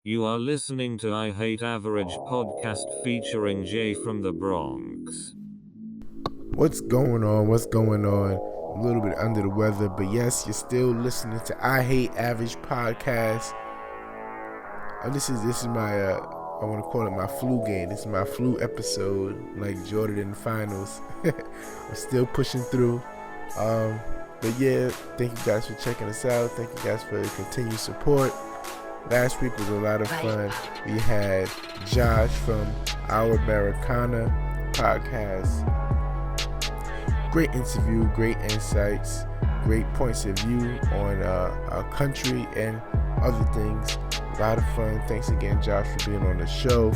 You are listening to I Hate Average podcast featuring Jay from the Bronx. What's going on? What's going on? A little bit under the weather, but yes, you're still listening to I Hate Average podcast. This is my I want to call it my flu game. This is my flu episode, like Jordan in the finals. I'm still pushing through. But yeah, thank you guys for checking us out. Thank you guys for your continued support. Last week was a lot of fun. We had Josh from Our Americana podcast. Great interview, great insights, great points of view on our country and other things. A lot of fun. Thanks again, Josh, for being on the show.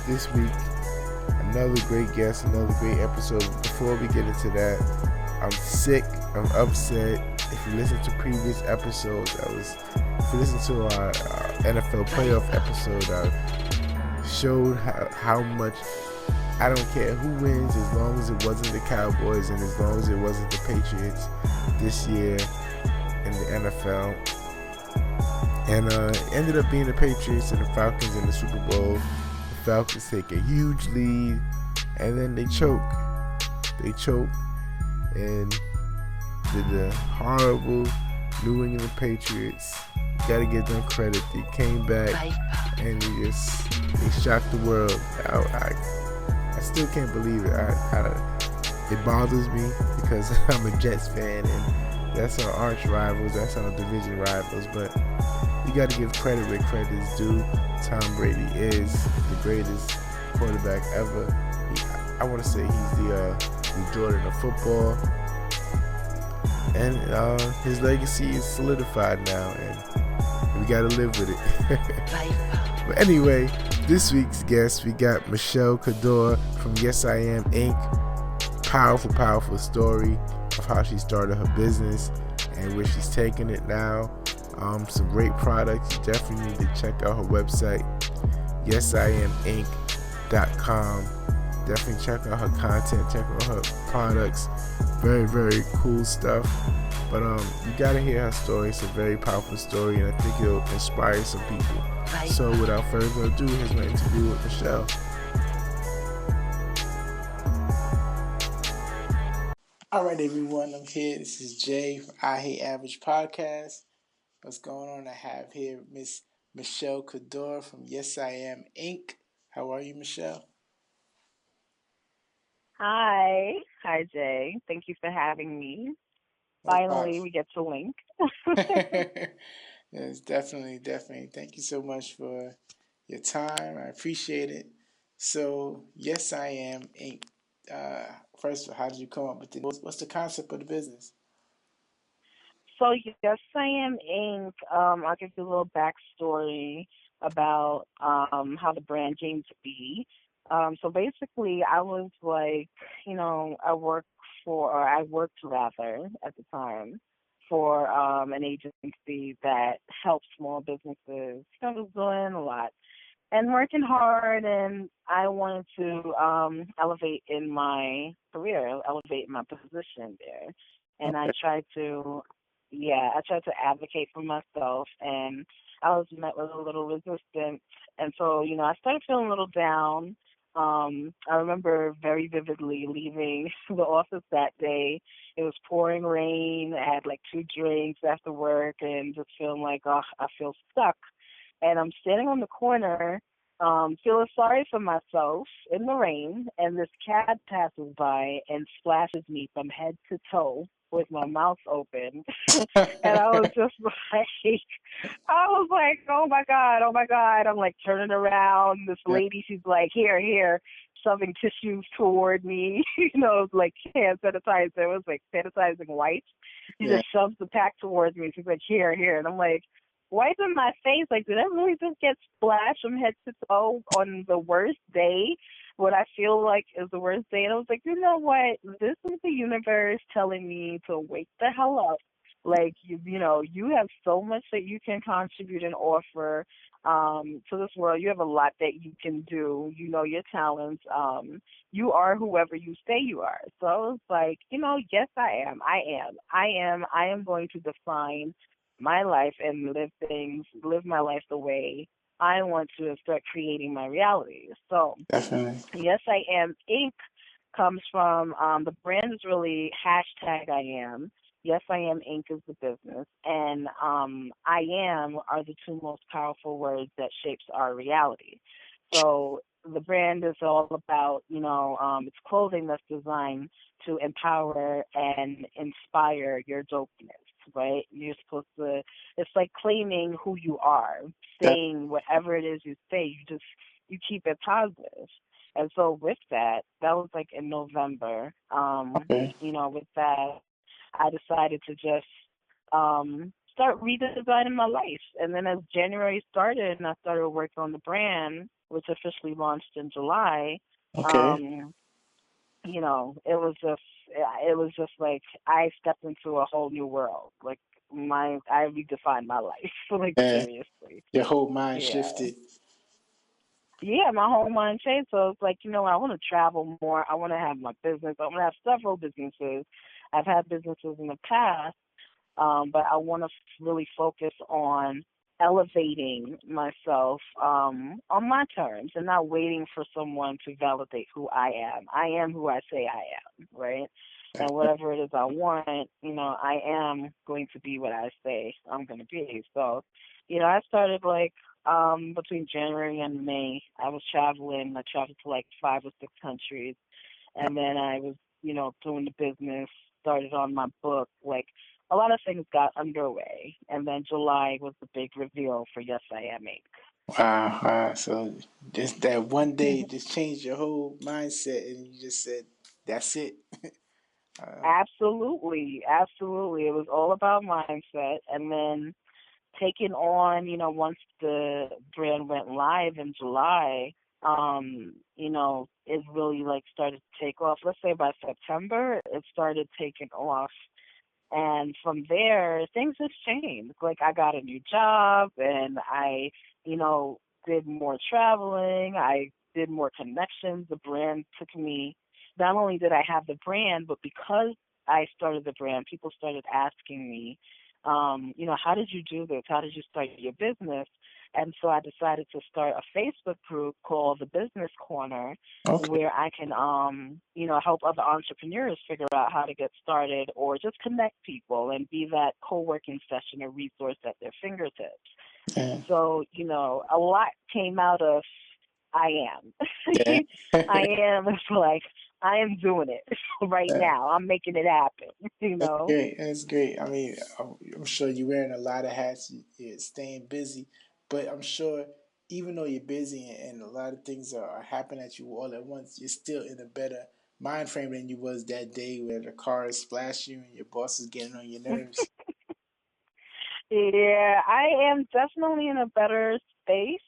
This week, another great guest, another great episode. Before we get into that, I'm sick, I'm upset. If you listen to previous episodes, if you listen to our NFL playoff episode, I showed how much I don't care who wins as long as it wasn't the Cowboys and as long as it wasn't the Patriots this year in the NFL. And it ended up being the Patriots and the Falcons in the Super Bowl. The Falcons take a huge lead and then they choke. They choke and did the horrible New England Patriots. Gotta give them credit. They came back and they shocked the world. I still can't believe it. It bothers me because I'm a Jets fan and that's our arch rivals, that's our division rivals. But you got to give credit where credit is due. Tom Brady is the greatest quarterback ever. I want to say he's the Jordan of football, and his legacy is solidified now, and we got to live with it. But anyway, this week's guest, we got Michelle Cadore from Yes I Am Inc. Powerful story of how she started her business and where she's taking it now. Some great products. You definitely need to check out her website, yesiaminc.com. Definitely check out her content, check out her products. Very, very cool stuff. But you gotta hear her story. It's a very powerful story, and I think it'll inspire some people. So without further ado, here's my interview with Michelle. All right, everyone. I'm here. This is Jay from I Hate Average podcast. What's going on? I have here Miss Michelle Cadore from Yes I Am Inc. How are you, Michelle? Hi. Hi, Jay. Thank you for having me. No Finally, problem. we get to link. Yes, definitely. Thank you so much for your time. I appreciate it. So, Yes I Am Inc. First, how did you come up with it? What's the concept of the business? So, yes, I am Inc. I'll give you a little backstory about how the brand came to be. So basically, I was like, I worked rather at the time for an agency that helps small businesses. I was doing a lot and working hard, and I wanted to elevate in my career, elevate my position there. And Okay. I tried to advocate for myself, and I was met with a little resistance. And so, I started feeling a little down. I remember very vividly leaving the office that day. It was pouring rain. I had like 2 drinks after work and just feeling like, oh, I feel stuck. And I'm standing on the corner, feeling sorry for myself in the rain, and this cat passes by and splashes me from head to toe with my mouth open. And I was just like, oh my God, oh my God. I'm like turning around. This Yeah. lady, she's like, here, shoving tissues toward me, like hand sanitizer. It was like sanitizing wipes. She Yeah. just shoves the pack towards me. She's like, here. And I'm like, wiping my face. Like, did I really just get splashed from head to toe on the worst day? What I feel like is the worst day. And I was like, you know what? This is the universe telling me to wake the hell up. Like, you have so much that you can contribute and offer to this world. You have a lot that you can do. You know your talents. You are whoever you say you are. So I was like, yes, I am. I am going to define my life and live my life the way I want to, and start creating my reality. So, Definitely. Yes I Am Inc. comes from the brand is really hashtag I am. Yes I Am Inc. is the business, and I am are the two most powerful words that shapes our reality. So the brand is all about, it's clothing that's designed to empower and inspire your dopeness, right? You're supposed to, it's like claiming who you are, That, saying whatever it is you say, you keep it positive. And so with that was like in November. okay. With that, I decided to just start redesigning my life. And then as January started and I started working on the brand, which officially launched in July, Okay. um, it was just like I stepped into a whole new world. Like I redefined my life. Like Yeah. seriously. Your whole mind Yeah. shifted. Yeah, my whole mind changed. So it's like, I want to travel more. I want to have my business. I want to have several businesses. I've had businesses in the past, but I want to really focus on elevating myself on my terms and not waiting for someone to validate who I am. I am who I say I am, right? And whatever it is I want, I am going to be what I say I'm going to be. So, I started like between January and May. I was traveling. I traveled to like 5 or 6 countries, and then I was, doing the business, started on my book. Like a lot of things got underway, and then July was the big reveal for Yes I Am Wow, wow. So just that one day Inc. just changed your whole mindset, and you just said, "That's it." Uh, Absolutely, absolutely. It was all about mindset, and then taking on, once the brand went live in July, it really like started to take off. Let's say by September, it started taking off. And from there, things just changed. Like I got a new job and I, did more traveling. I did more connections. The brand took me, not only did I have the brand, but because I started the brand, people started asking me, how did you do this? How did you start your business? And so I decided to start a Facebook group called the Business Corner, okay. where I can, help other entrepreneurs figure out how to get started or just connect people and be that co-working session or resource at their fingertips. Yeah. So, a lot came out of I am. Yeah. I am is like, I am doing it right Yeah. now. I'm making it happen, you That's know? great. That's great. I mean, I'm sure you're wearing a lot of hats. You're staying busy, but I'm sure even though you're busy and a lot of things are happening at you all at once, you're still in a better mind frame than you was that day where the car splash you and your boss is getting on your nerves. Yeah, I am definitely in a better space.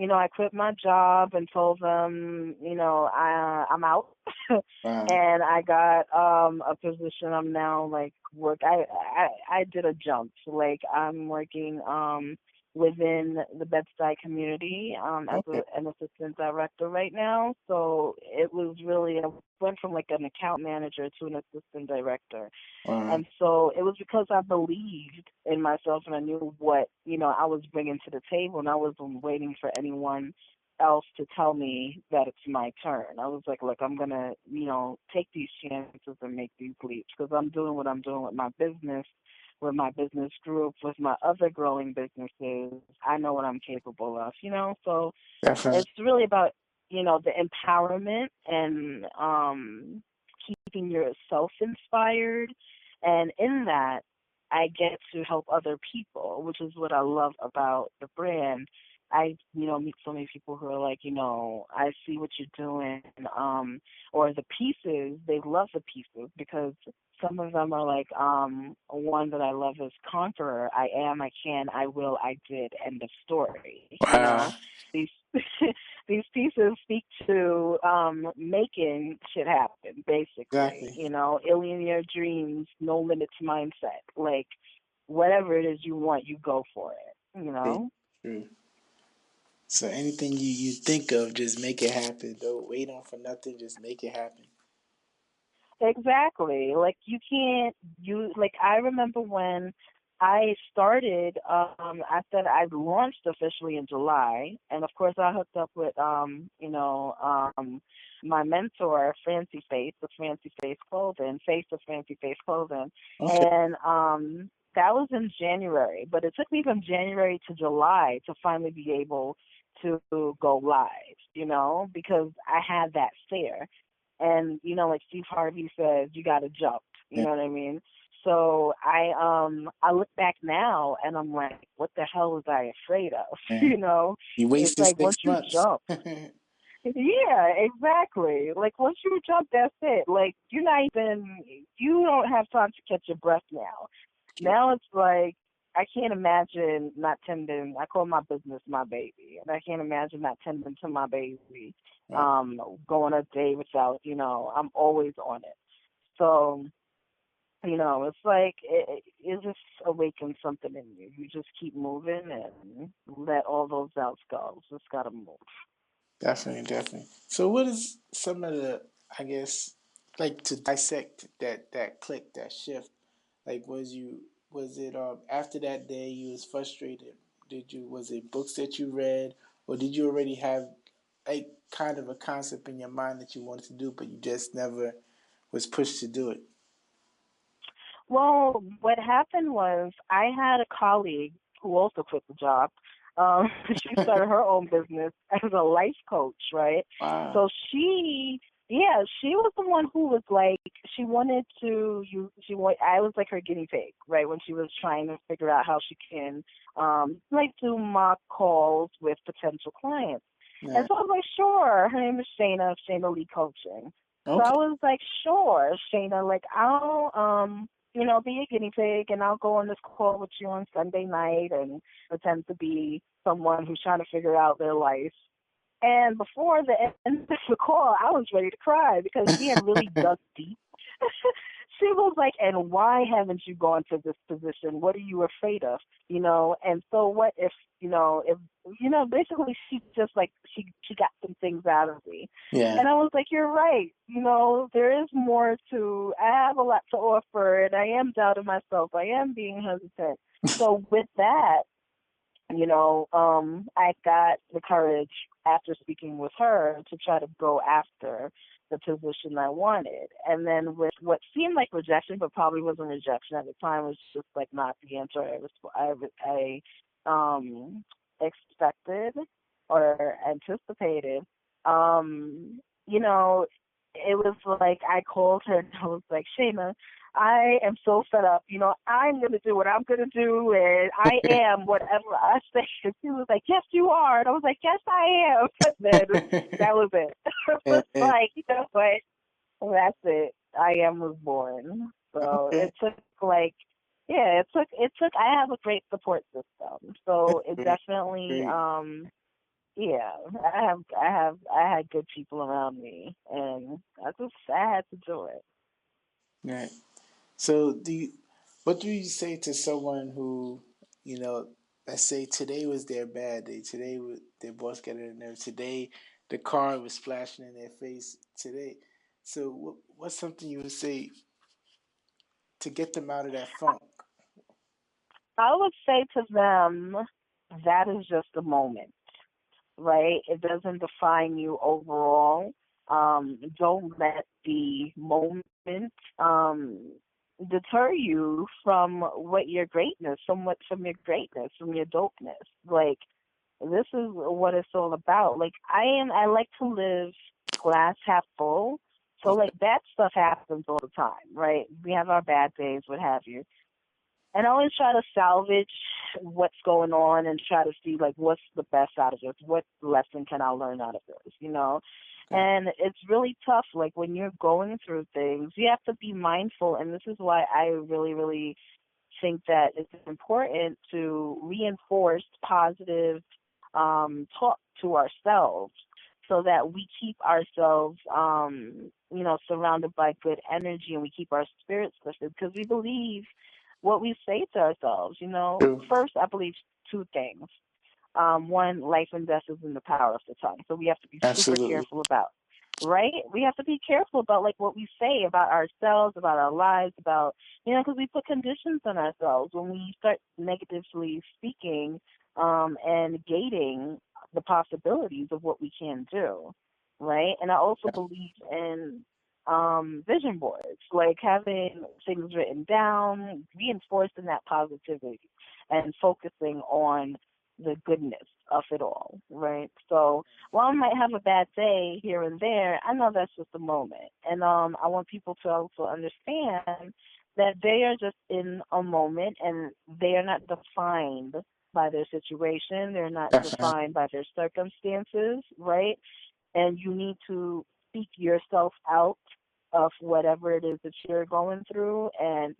I quit my job and told them, I'm out. Wow. And I got a position. I'm now like I did a jump. Like I'm working within the Bed-Stuy community as Okay. an assistant director right now. So it was really, I went from like an account manager to an assistant director. Wow. And so it was because I believed in myself and I knew what, I was bringing to the table, and I wasn't waiting for anyone else to tell me that it's my turn. I was like, look, I'm going to, take these chances and make these leaps because I'm doing what I'm doing with my business group, with my other growing businesses. I know what I'm capable of, So Definitely. it's really about, the empowerment and keeping yourself inspired. And in that, I get to help other people, which is what I love about the brand. I, meet so many people who are like, I see what you're doing, or the pieces, they love the pieces because some of them are like, one that I love is Conqueror. I am, I can, I will, I did, end of story. Wow. These these pieces speak to making shit happen, basically. Exactly. Alien your dreams, no limits mindset. Like whatever it is you want, you go for it. True. True. So anything you think of, just make it happen. Don't wait on for nothing. Just make it happen. Exactly. Like you can't you like I remember when I started, I said I launched officially in July, and of course I hooked up with, my mentor, Fancy Face of Fancy Face Clothing, Face of Fancy Face Clothing, Okay. and that was in January. But it took me from January to July to finally be able to go live, because I had that fear, and like Steve Harvey says, you got to jump. You Yeah. know what I mean? So I look back now and I'm like, what the hell was I afraid of? Yeah. You It's wasted like once six you months. jump, yeah, exactly. Like once you jump, that's it. Like you don't have time to catch your breath now. Now it's like I can't imagine not tending. I call my business my baby, and I can't imagine not tending to my baby. Right. Going a day without, I'm always on it. So it's like it just awakens something in you. You just keep moving and let all those doubts go. Just gotta move. Definitely, definitely. So, what is some of the, I guess, like to dissect that click, that shift? Like, was it after that day you was frustrated? Was it books that you read, or did you already have like kind of a concept in your mind that you wanted to do, but you just never was pushed to do it? Well, what happened was I had a colleague who also quit the job. She started her own business as a life coach, right? Wow. So she was the one who was like, she wanted to, I was like her guinea pig, right? When she was trying to figure out how she can, like do mock calls with potential clients. And Yeah. so I was like, sure. Her name is Shayna Lee Coaching. So I Okay. was like, sure, Shayna, like I'll be a guinea pig and I'll go on this call with you on Sunday night and pretend to be someone who's trying to figure out their life. And before the end of the call, I was ready to cry because she had really dug deep. She was like, and why haven't you gone to this position? What are you afraid of? And so what if, basically she just like, she got some things out of me. Yeah. And I was like, you're right. There is more I have a lot to offer and I am doubting myself. I am being hesitant. So with that, I got the courage after speaking with her to try to go after the position I wanted. And then with what seemed like rejection, but probably wasn't rejection at the time, was just like not the answer I expected or anticipated. You know, it was like I called her and I was like, Shayna, I am so fed up. I'm going to do what I'm going to do, and I am whatever I say. And she was like, yes, you are. And I was like, yes, I am. But then that was it. It Yeah, was yeah. like, what? That's it. I am was born. So Okay. it took like, yeah, I have a great support system. So it Great. definitely, Great. yeah, I had good people around me, and I had to do it. Right. So, what do you say to someone who, let's say today was their bad day. Today their boss got in there. Today, the car was splashing in their face. Today, so what's something you would say to get them out of that funk? I would say to them, that is just a moment, right? It doesn't define you overall. Don't let the moment deter you from from your greatness, from your dopeness. Like this is what it's all about. Like I like to live glass half full. So Okay. like that stuff happens all the time, right? We have our bad days, what have you. And I always try to salvage what's going on and try to see like what's the best out of this. What lesson can I learn out of this? Okay. And it's really tough. Like when you're going through things, you have to be mindful. And this is why I really, really think that it's important to reinforce positive talk to ourselves so that we keep ourselves, surrounded by good energy and we keep our spirits lifted because we believe what we say to ourselves. True. First, I believe two things. One, life and death is in the power of the tongue. So we have to be super Absolutely. careful about. right? We have to be careful about like what we say about ourselves, about our lives, about because we put conditions on ourselves when we start negatively speaking and gating the possibilities of what we can do, right? And I also believe in vision boards, like having things written down, reinforcing that positivity and focusing on the goodness of it all, right? So while I might have a bad day here and there, I know that's just a moment. And I want people to also understand that they are just in a moment and they are not defined by their situation. They're not Definitely. defined by their circumstances, right? And you need to speak yourself out of whatever it is that you're going through and,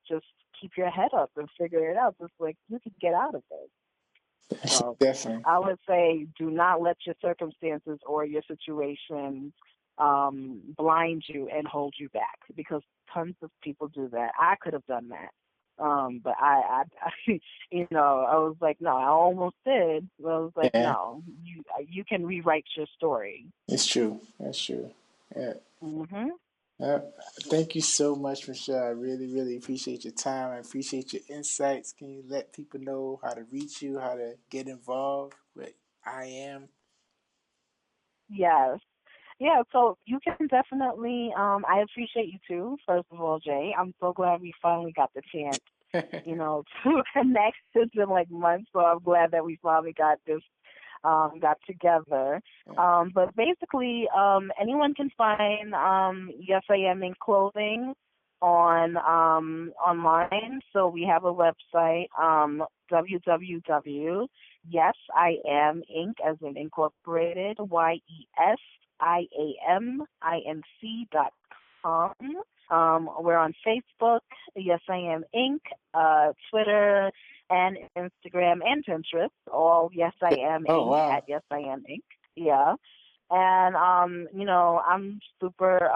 just keep your head up and figure it out. Just like you can get out of it. So Definitely. I would say do not let your circumstances or your situation blind you and hold you back because tons of people do that. I could have done that. But I was like, no, I almost did. But I was like, Yeah, no, you can rewrite your story. it's true. That's true. Yeah. Mhm. Uh, Thank you so much, Michelle. I really, really appreciate your time. I appreciate your insights. Can you let people know how to reach you, how to get involved with I am? Yes. Yeah, so you can definitely I appreciate you too, first of all, Jay. I'm so glad we finally got the chance, to connect. It's been like months, so I'm glad that we finally got together. But basically, anyone can find Yes I Am in clothing on online. So we have a website, www. Yes I Am Inc. as in incorporated, YESIAMINC.com. We're on Facebook, Yes I Am Inc., Twitter, and Instagram and Pinterest, all Yes I Am Oh, Inc. wow. at Yes I Am Inc. Yeah. And I'm super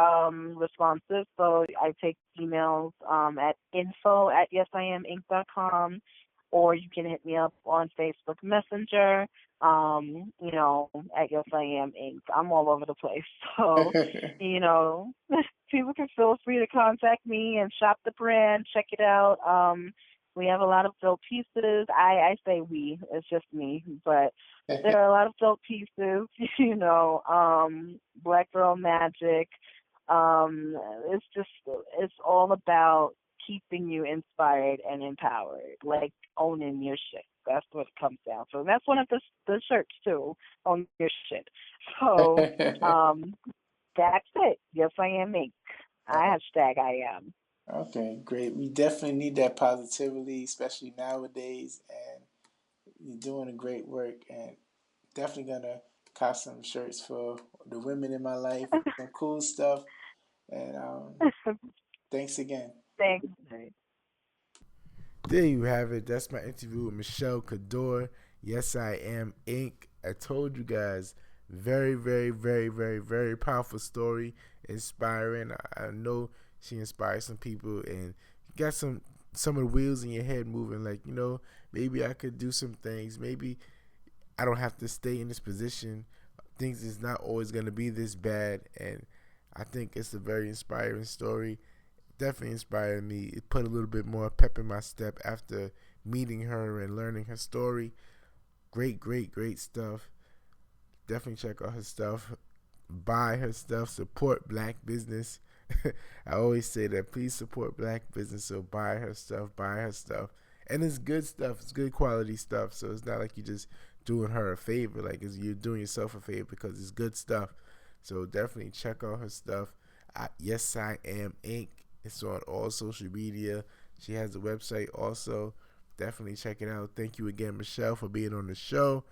responsive, so I take emails at info@yesiaminc.com, or you can hit me up on Facebook Messenger, at Yes I Am Inc. I'm all over the place. So, you know, people can feel free to contact me and shop the brand, check it out. We have a lot of dope pieces. I say we, it's just me, but there are a lot of dope pieces, Black Girl Magic. It's just, it's all about keeping you inspired and empowered, like owning your shit. That's what it comes down to. And that's one of the shirts too, own your shit. So, that's it. Yes, I am Inc. I hashtag I am. Okay, great. We definitely need that positivity, especially nowadays. And you're doing a great work, and definitely gonna cop some shirts for the women in my life. Some cool stuff. And thanks again. Thanks. There you have it. That's my interview with Michelle Cadore. Yes, I am Inc. I told you guys, very, very, very, very, very powerful story, inspiring. I know she inspires some people, and you got some of the wheels in your head moving. Like, maybe I could do some things. Maybe I don't have to stay in this position. Things is not always gonna be this bad, and I think it's a very inspiring story. Definitely inspired me. It put a little bit more pep in my step after meeting her and learning her story. Great, great, great stuff. Definitely check out her stuff. Buy her stuff. Support black business. I always say that. Please support black business. So buy her stuff. Buy her stuff. And it's good stuff. It's good quality stuff. So it's not like you're just doing her a favor. Like you're doing yourself a favor because it's good stuff. So definitely check out her stuff. Yes, I Am Inc. It's on all social media. She has a website also. Definitely check it out. Thank you again, Michelle, for being on the show.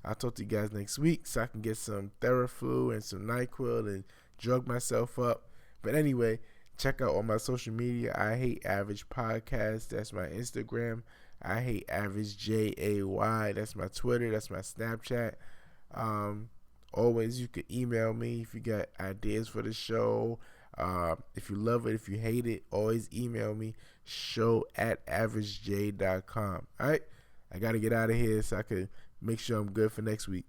I'll talk to you guys next week so I can get some Theraflu and some NyQuil and drug myself up. But anyway, check out all my social media. I Hate Average Podcast. That's my Instagram. I Hate Average JAY. That's my Twitter. That's my Snapchat. Always, you can email me if you got ideas for the show. If you love it, if you hate it, always email me, show@averagej.com. All right, I got to get out of here so I can make sure I'm good for next week.